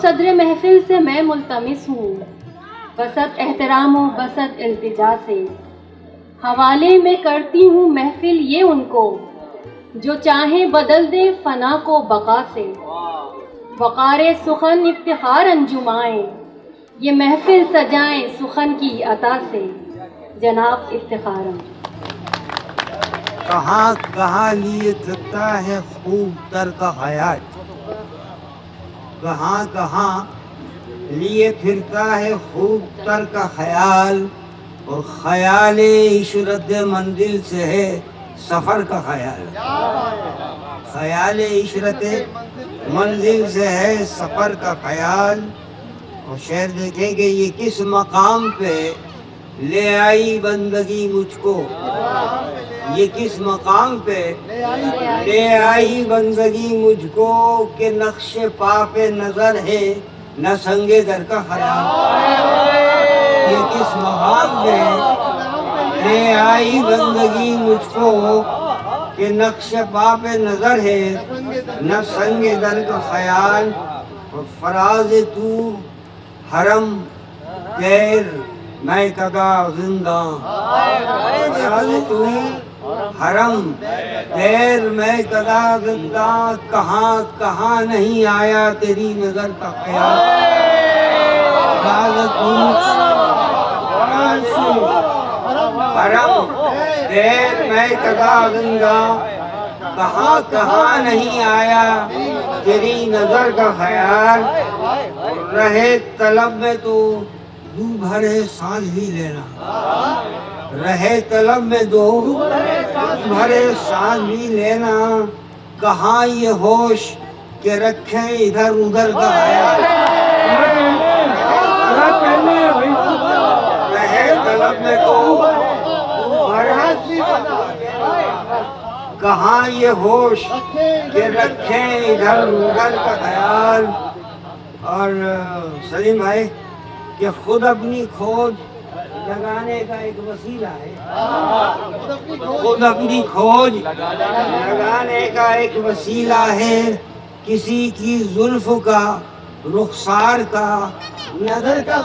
सदर महफिल से मैं मुल्तमिस हूँ, बसत एहतराम व बसत इल्तिजा से। हवाले में करती हूँ महफिल ये उनको, जो चाहे बदल दे फना को बका से। वक़ारे सुखन इफ्तिखार अंजुमाएं, ये महफिल सजाएं सुखन की अता से। जनाब इफ्तिखारम। कहाँ कहाँ लिए फिरता है खूब तर का हयात, कहाँ कहाँ लिए फिरता है खूब तर का ख्याल, और ख्याल इशरत मंजिल से है सफ़र का ख्याल। ख्याल इशरत मंजिल से है सफ़र का ख्याल। और शेर देखेंगे ये किस मकाम पे ले आई बंदगी मुझको, ये किस मकाम पे ले आई बंदगी मुझको, के नक्शे पा पे नजर है न संगे दर का ख्याल। ये किस मकाम पे ले आई बंदगी मुझको, के नक्शे पा पे नजर है न संगे दर का ख्याल। और फराज तू हरम गैर मैं कदा जिंदा, फराज तू हरम गैर मैं कदा जिंदा, कहाँ कहाँ नहीं आया तेरी नजर का ख्याल। हरम गैर मैं कदा जिंदा, कहाँ कहाँ नहीं आया तेरी नजर का ख्याल। रहे तलब में तो दू भरे सांस भी लेना, रहे तलब में दो भरे सांस भी लेना, कहाँ ये होश के रखे इधर उधर का ख्याल। रहे तलब में तो कहाँ ये होश के रखे इधर उधर का ख्याल। और सलीम भाई कि खुद अपनी खोज लगाने का एक वसीला है, खुद अपनी खोज लगाने का एक वसीला है। किसी की जुल्फ का रुखसार का नजर का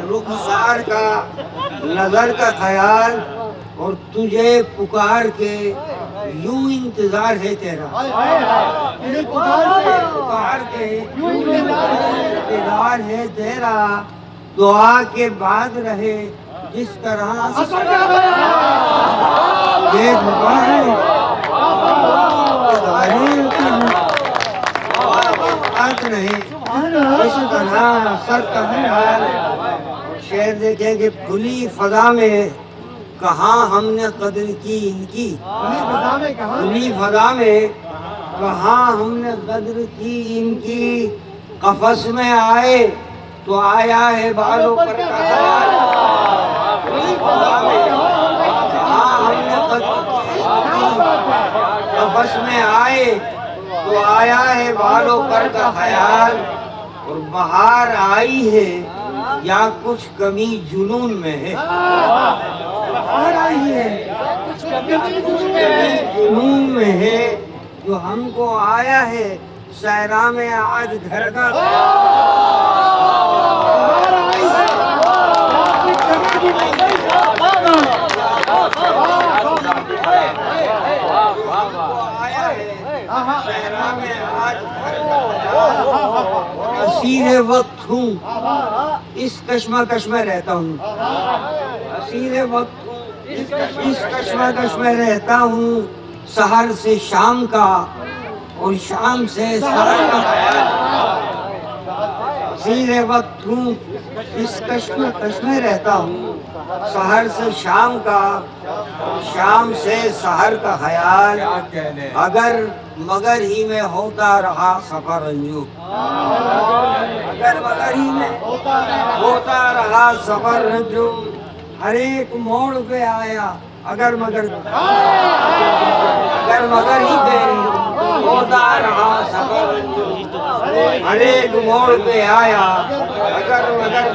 रुखसार का नजर का ख्याल। और तुझे पुकार के यूं इंतजार है तेरा, पुकार के यूं इंतजार है तेरा, दुआ के बाद रहे जिस तरह नहीं इस तरह सर का हाल। शेर देखेंगे खुली फजा में कहाँ हमने कदर की इनकी, खुली फजा में कहाँ हमने कदर की इनकी, कफस में आए तो आया है बालों पर कहाल। खुली फजा में कहाँ हमने कदर की इनकी, कफस में आए तो आया है बालों पर का ख्याल। और बाहर आई है या कुछ कमी जुनून में है, बाहर आई है कुछ कमी जुनून में है, जो हमको आया है सहरा में आज घर का। असीर वक्त हूँ इस कश्मकश में रहता हूँ, असीर वक्त हूँ इस कश्मकश में रहता हूँ, सहर से शाम का और शाम से सहर का। असीर वक्त हूँ इस कश्मकश में रहता हूँ, सहर से शाम का शाम से सहर का ख्याल। अगर मगर ही में होता रहा सफर अंजुम, अगर मगर ही में होता रहा सफर अंजुम, हर एक मोड़ पे आया अगर मगर ही पे होता रहा सफर अंजुम, हर एक मोड़ पे आया अगर मगर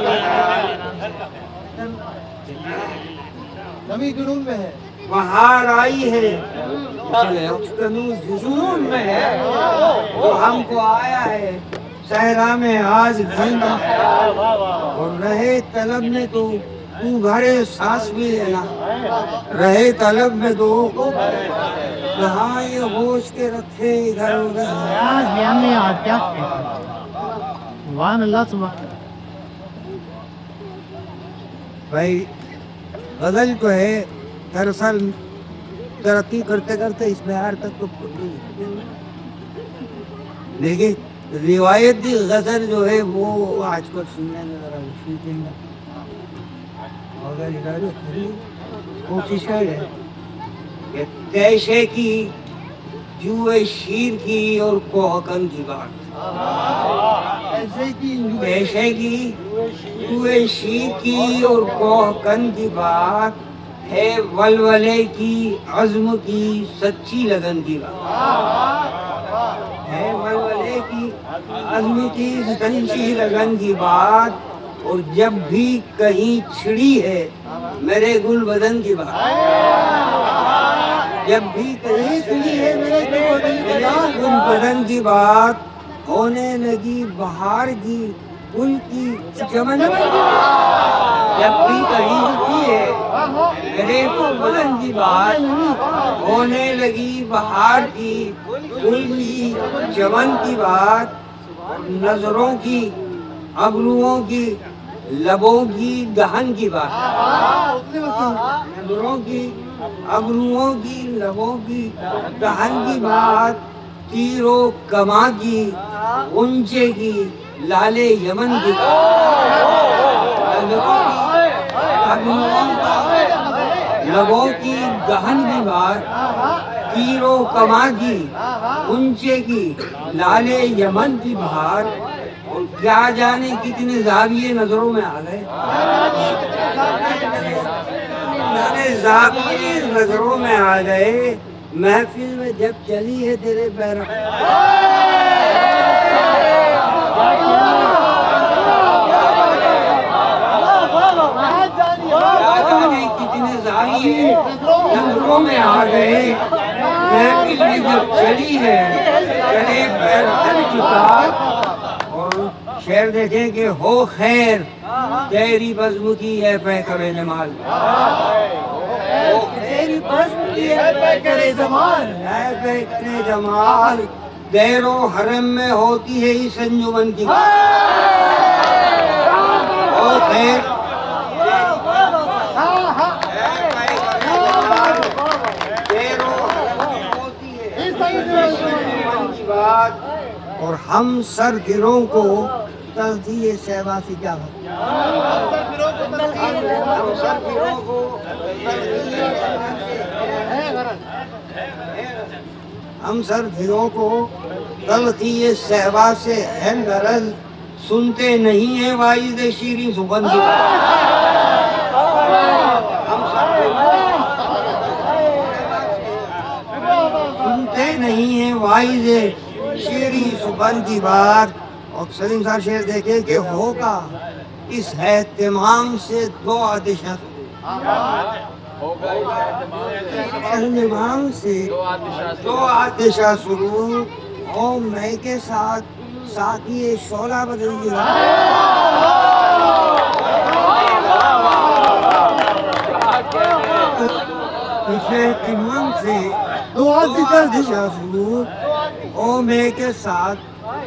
नमी जुनून में है। बहार आई है, जुनून में है, तो हमको आया है सहरा में आज जीना, और रहे तलब में तो तू भरे सांस भी लेना, रहे तलब में तो कहाँ ये होश के रखे इधर उधर। भाई गजल तो है, दरअसल तरक्की करते करते इस बिहार तक तो पहुंची, लेकिन रिवायती गजल जो है वो आजकल सुनने में जरा मुश्किल है। मगर इधर कोशिश है कि कैसे की जुए शीर की और कोहकन की बात, कैसे की जुए शीर की और कोहकन की बात है, वलवले की अज़्म की सच्ची लगन की बात है, वलवले की अज़्म की सच्ची लगन की बात, और जब भी कहीं छिड़ी है मेरे गुल बदन की बात, जब भी कहीं छिड़ी है मेरे गुल बदन की बात, होने लगी बहार की गुल की चमन, जब भी कहीं रुकी है मेरे गुल बदन की बात, होने लगी बहार की गुल की चमन की बात, नजरों की अबरुओं की लबों की दहन की बात, नजरों की अबरुओं की लबों की दहन की बात, तीरों कमा की ऊंचे की लाले यमन की बात, लबों की दहन की बात, तीरों कमा की ऊंचे की लाले यमन की बात, और क्या जाने कितने जाविये नजरों में आ गए, जाविये नजरों में आ गए, महफिल में जब चली है तेरे पैरों, कितने जाविये नजरों में आ गए, महफिल में जब चली है तेरे पैर चल चुका, शेर देखे कि हो खैर तेरी बज़्म की है पैकरे जमाल, हो तेरी बज़्म की है पैकरे जमाल, है पैकरे जमाल, दैरो हरम में होती है इस अंजुमन की, हो खैर दैरो हरम में होती है इस अंजुमन की बात, और हम सर गिरों को तल्खी सहबा से क्या हो, हम सर गिरों को तल्खी सहबा से है गरज, सुनते नहीं है वाइद शीरी जुबान की, सुनते नहीं है वाइद शेरी सुबन की बात, और सलीम साहब शेर देखे कि होगा इस एहतिमाम से दो आतिशा, एहतिमाम से दो आतिशा शुरू हो, मैं के साथ साथ ये शोला बदल दिया, इस एहतिमाम से दो आतिशा शुरू हो, मैं के साथ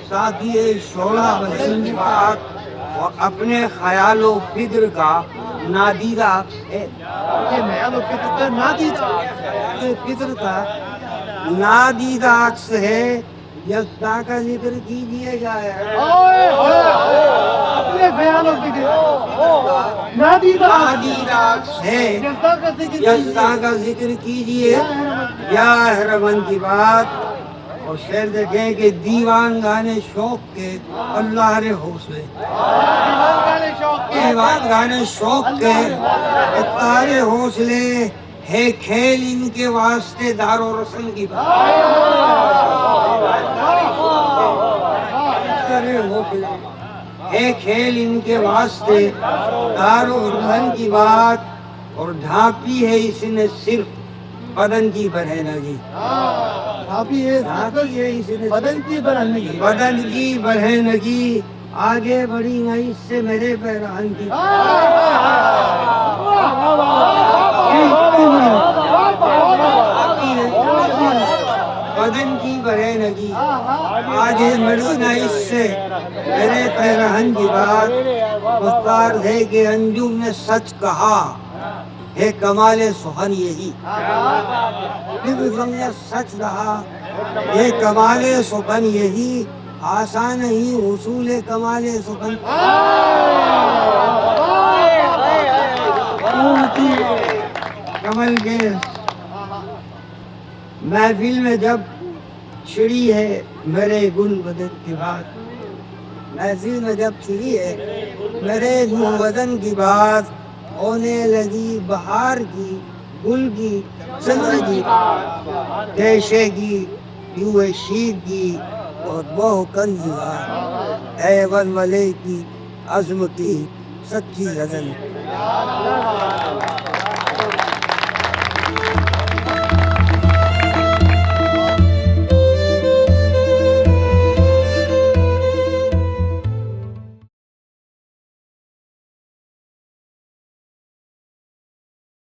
साथ ये शोला बदल की बात, और अपने ख्यालों फिक्र का नादीदा फिक्र का नादीदा अक्स है, यकता का जिक्र कीजिए जाए, अपने ख्यालों फिक्र नादीदा अक्स है, यकता का जिक्र कीजिए या रहमान की बात, और शेर देखें कि दीवान गाने शौक के अल्लाह रे हौसले, दीवान गाने शौक के तारे हौसले, है खेल इनके वास्ते दारो रस्म की बात, है खेल इनके वास्ते दारो रस्म की बात, और ढांपी है इसने सिर्फ बदन की बरहनगी। ढांपी है इसने बदन की बरहनगी। बदन की बरहनगी आगे बढ़ी नहीं इससे मेरे पैरान की। बदन की बरहनगी आगे बढ़ी ना इससे मेरे पैरहन की बात। मुख्तार है कि अंजुम ने सच कहा है कमाले सुखन यही। तुमने सच कहा ये कमाले सुखन यही। आसान ही उसूल कमाले सुखन। कमल के महफिल में जब छिड़ी है मेरे गुल बदन की बात। महफिल में जब छिड़ी है मेरे गुल बदन की बात। होने लगी बहार की गुल की जिंदगी देशे की युवे शीर की और बहु कंजुआ ऐवन वले की अज़मती सच्ची गज़ल।